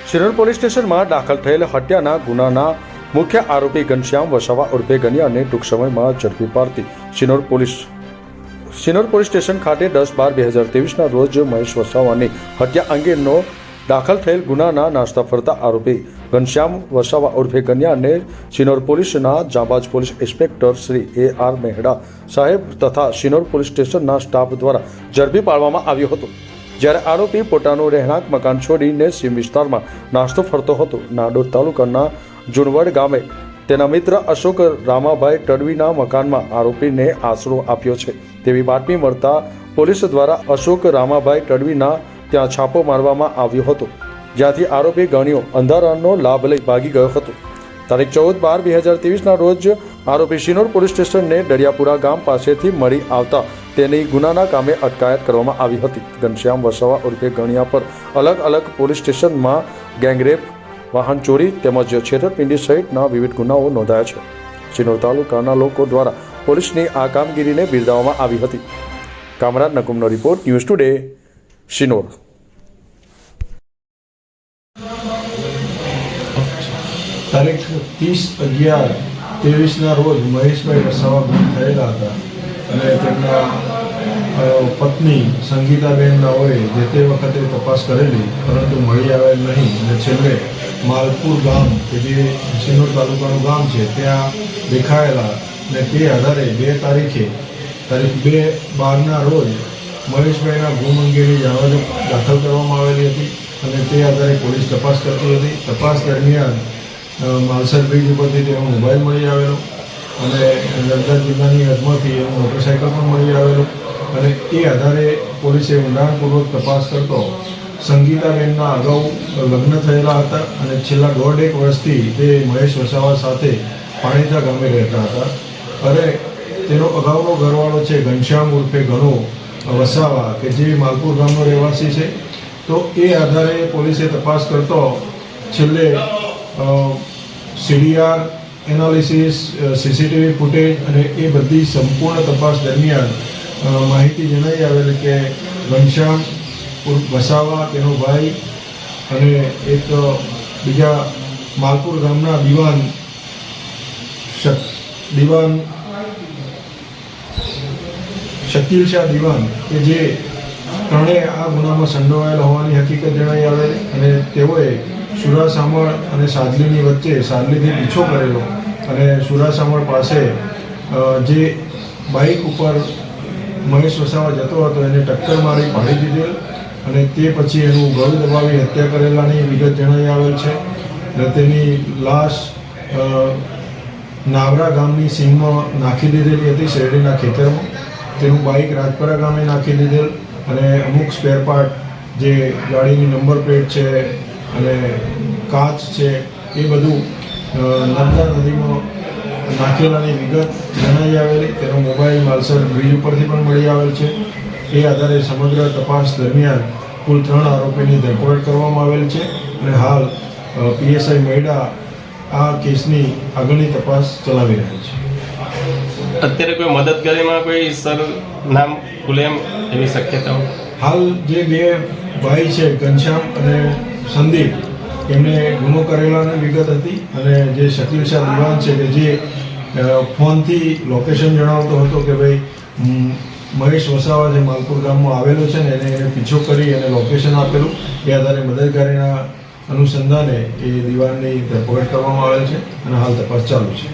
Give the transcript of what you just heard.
Shinor police સ્ટેશનમાં દાખલ થયેલ હત્યાના ગુનાના મુખ્ય આરોપી ઘનશ્યામ વસાવા ઉર્ફે ગનિયાને ટૂંક સમયમાં ઝડપી પાડતી શિનોર પોલીસ સ્ટેશન ખાતે 10/12/2023ના રોજ મહેશ વસાવાની હત્યા અંગેનો દાખલ થયેલ ગુનાના નાસ્તા ફરતા આરોપી ઘનશ્યામ વસાવા ઉર્ફે ગનિયાને શિનોર પોલીસના જાંબાજ પોલીસ ઇન્સ્પેક્ટર શ્રી A.R. મેહડા સાહેબ તથા શિનોર પોલીસ સ્ટેશનના સ્ટાફ દ્વારા ઝડપી પાડવામાં આવ્યો હતો। જ્યારે આરોપી પોતાનું રહેણાંક મકાન છોડીને સીમ વિસ્તારમાં નાસ્તો ફરતો હતો। નાડોદ તાલુકાના જુણવડ ગામે તેના મિત્ર અશોક રામાભાઈ તડવીના મકાનમાં આરોપીને આશરો આપ્યો છે તેવી બાતમી મળતા પોલીસ દ્વારા અશોક રામાભાઈ તડવીના ત્યાં છાપો મારવામાં આવ્યો હતો, જ્યાંથી આરોપી ગણ્યો અંધારાનો લાભ લઈ ભાગી ગયો હતો। તારીખ 14/12/2023ના રોજ આરોપી શિનોર પોલીસ સ્ટેશનને દરિયાપુરા ગામ પાસેથી મળી આવતા તેની ગુનાના કામે અટકાયત કરવામાં આવી હતી। ઘનશ્યામ વસાવા ઉર્ફે ગણિયા પર અલગ અલગ પોલીસ સ્ટેશનમાં ગેંગરેપ, વાહન ચોરી તેમજ છેતરપિંડી સહિતના વિવિધ ગુનાઓ નોંધાયા છે। શિનોર તાલુકાના લોકો દ્વારા પોલીસની આ કામગીરીને બિરદાવવામાં આવી હતી। કામરાજ નકુમનો રિપોર્ટ, ન્યૂઝ ટુડે, શિનોર। તારીખ 30/11/23ના રોજ મહેશભાઈ વસાવા ગુમ થયેલા હતા અને તેમના પત્ની સંગીતાબેન નાઓએ જે તે વખતે તપાસ કરેલી પરંતુ મળી આવેલ નહીં અને છેલ્લે માલપુર ગામ કે જે શિનોર તાલુકાનું ગામ છે ત્યાં દેખાયેલા અને તે આધારે 2 તારીખે તારીખ 2/12ના રોજ મહેશભાઈના ગુમ અંગેની જાણવાજો દાખલ કરવામાં આવેલી હતી અને તે આધારે પોલીસ તપાસ કરતી હતી। તપાસ દરમિયાન માલસર બ્રિજ ઉપરથી તેનો મોબાઈલ મળી આવેલો અને નર્મદા જિલ્લાની હદમાંથી એનું મોટરસાઇકલ પણ મળી આવેલું અને એ આધારે પોલીસે ઊંડાણપૂર્વક તપાસ કરતો સંગીતાબેનના અગાઉ લગ્ન થયેલા હતા અને છેલ્લા 1.5 વર્ષથી તે મહેશ વસાવા સાથે પાણીતા ગામે રહેતા હતા અને તેનો અગાઉનો ઘરવાળો છે ઘનશ્યામ ઉર્ફે ગણો વસાવા કે જે માલપુર ગામનો રહેવાસી છે। તો એ આધારે પોલીસે તપાસ કરતો છેલ્લે CDR એનાલિસિસ, CCTV ફૂટેજ અને એ બધી સંપૂર્ણ તપાસ દરમિયાન માહિતી જણાઈ આવેલી કે ઘનશ્યામ વસાવા તેનો ભાઈ અને એક બીજા માલપુર ગામના દીવાન શકીલ શાહ દીવાન કે જે ત્રણેય આ ગુનામાં સંડોવાયેલા હોવાની હકીકત જણાઈ આવેલી અને તેઓએ સુરાસામળ અને સાદલીની વચ્ચે સાદલીથી પીછો કરેલો અને સુરાસામળ પાસે જે બાઇક ઉપર મહેશ વસાવા જતો હતો એને ટક્કર મારી પાડી દીધેલ અને તે પછી એનું ગળું દબાવી હત્યા કરેલાની વિગત જણાઈ આવેલ છે અને તેની લાશ નાવરા ગામની સીમમાં નાખી દીધેલી હતી, શેરડીના ખેતરમાં। તેનું બાઇક રાજપરા ગામે નાખી દીધેલ અને અમુક સ્પેર પાર્ટ જે ગાડીની નંબર પ્લેટ છે અને કાચ છે એ બધું નર્મદા નદીમાં નાખેલાની વિગત જણાઈ આવેલી। તેનો મોબાઈલ માલસર બ્રિજ ઉપરથી પણ મળી આવેલ છે। એ આધારે સમગ્ર તપાસ દરમિયાન કુલ 3 આરોપીની ધરપકડ કરવામાં આવેલ છે અને હાલ PSI મેહડા આ કેસની આગળની તપાસ ચલાવી રહ્યા છે। અત્યારે કોઈ મદદગારીમાં કોઈ સર નામ ખુલે એવી શક્યતાઓ? હાલ જે 2 ભાઈ છે ઘનશ્યામ અને સંદીપ એમને ગુનો કરેલાની વિગત હતી અને જે શકીલ શાહ દીવાન છે કે જે ફોનથી લોકેશન જણાવતો હતો કે ભાઈ મહેશ વસાવા જે માલપુર ગામમાં આવેલો છે ને એને પીછો કરી અને લોકેશન આપેલું, એ આધારે મદદગારીના અનુસંધાને એ દીવાનની ધરપકડ કરવામાં આવેલ છે અને હાલ તપાસ ચાલુ છે।